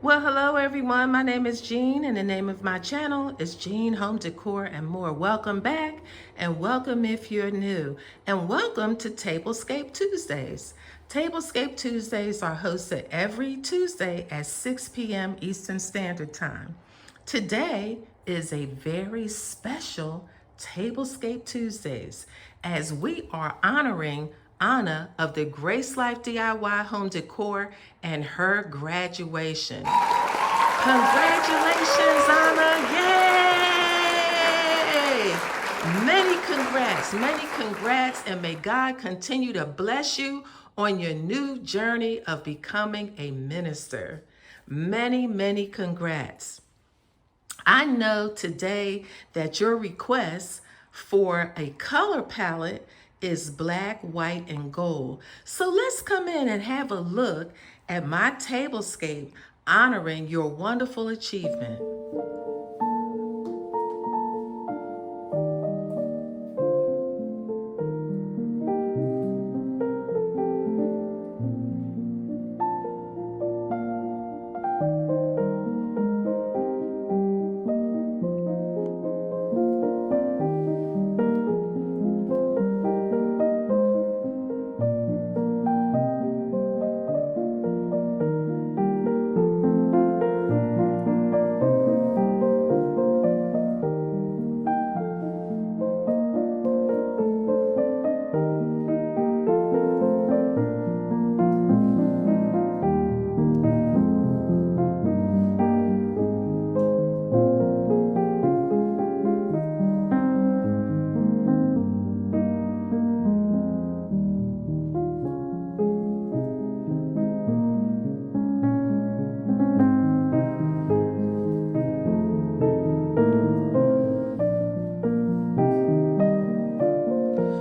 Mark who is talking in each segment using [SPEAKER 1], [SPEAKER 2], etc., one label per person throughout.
[SPEAKER 1] Well, hello everyone. My name is Jean, and the name of my channel is Jean Home Decor and More. Welcome back, and welcome if you're new, and welcome to Tablescape Tuesdays. Tablescape Tuesdays are hosted every Tuesday at 6 p.m. Eastern Standard Time. Today is a very special Tablescape Tuesdays as we are honoring Anna of the Grace Life DIY Home Decor and her graduation. Congratulations, Anna! Yay! Many congrats, and may God continue to bless you on your new journey of becoming a minister. Many congrats. I know today that your request for a color palette is black, white, and gold. So let's come in and have a look at my tablescape honoring your wonderful achievement.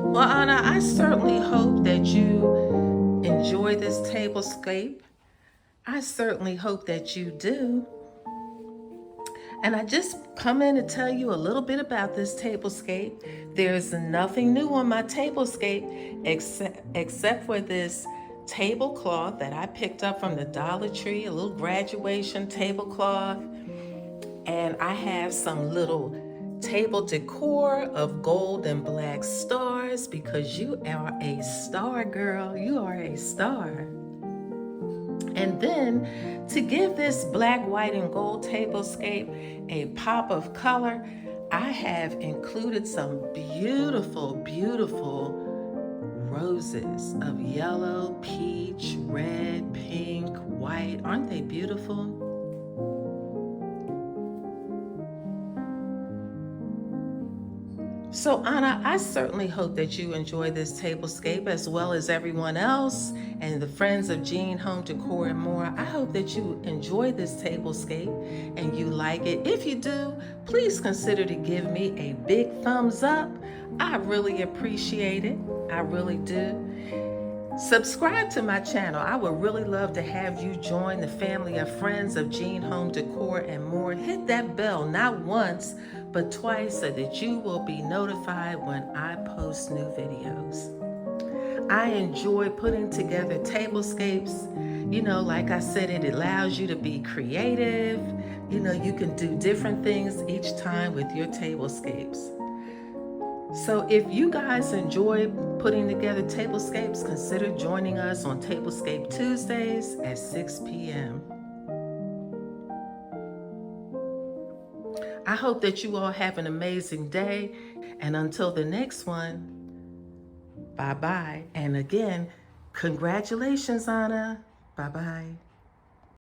[SPEAKER 1] Well, Anna, I certainly hope that you enjoy this tablescape. I certainly hope that you do. And I just come in to tell you a little bit about this tablescape. There's nothing new on my tablescape except for this tablecloth that I picked up from the Dollar Tree, a little graduation tablecloth. And I have some little table decor of gold and black stars because you are a star, girl. You are a star. And then to give this black, white, and gold tablescape a pop of color, I have included some beautiful roses of yellow, peach, red, pink, white. Aren't they beautiful? So Anna, I certainly hope that you enjoy this tablescape as well as everyone else and the friends of Jean Home Decor and More. I hope that you enjoy this tablescape and you like it. If you do, please consider to give me a big thumbs up. I really appreciate it. I really do. Subscribe to my channel. I would really love to have you join the family of friends of Jean Home Decor and More. Hit that bell not once, but twice so that you will be notified when I post new videos. I enjoy putting together tablescapes. You know, like I said, it allows you to be creative. You know, you can do different things each time with your tablescapes. So if you guys enjoy putting together tablescapes, consider joining us on Tablescape Tuesdays at 6 p.m. I hope that you all have an amazing day. And until the next one, bye-bye. And again, congratulations, Anna. Bye-bye.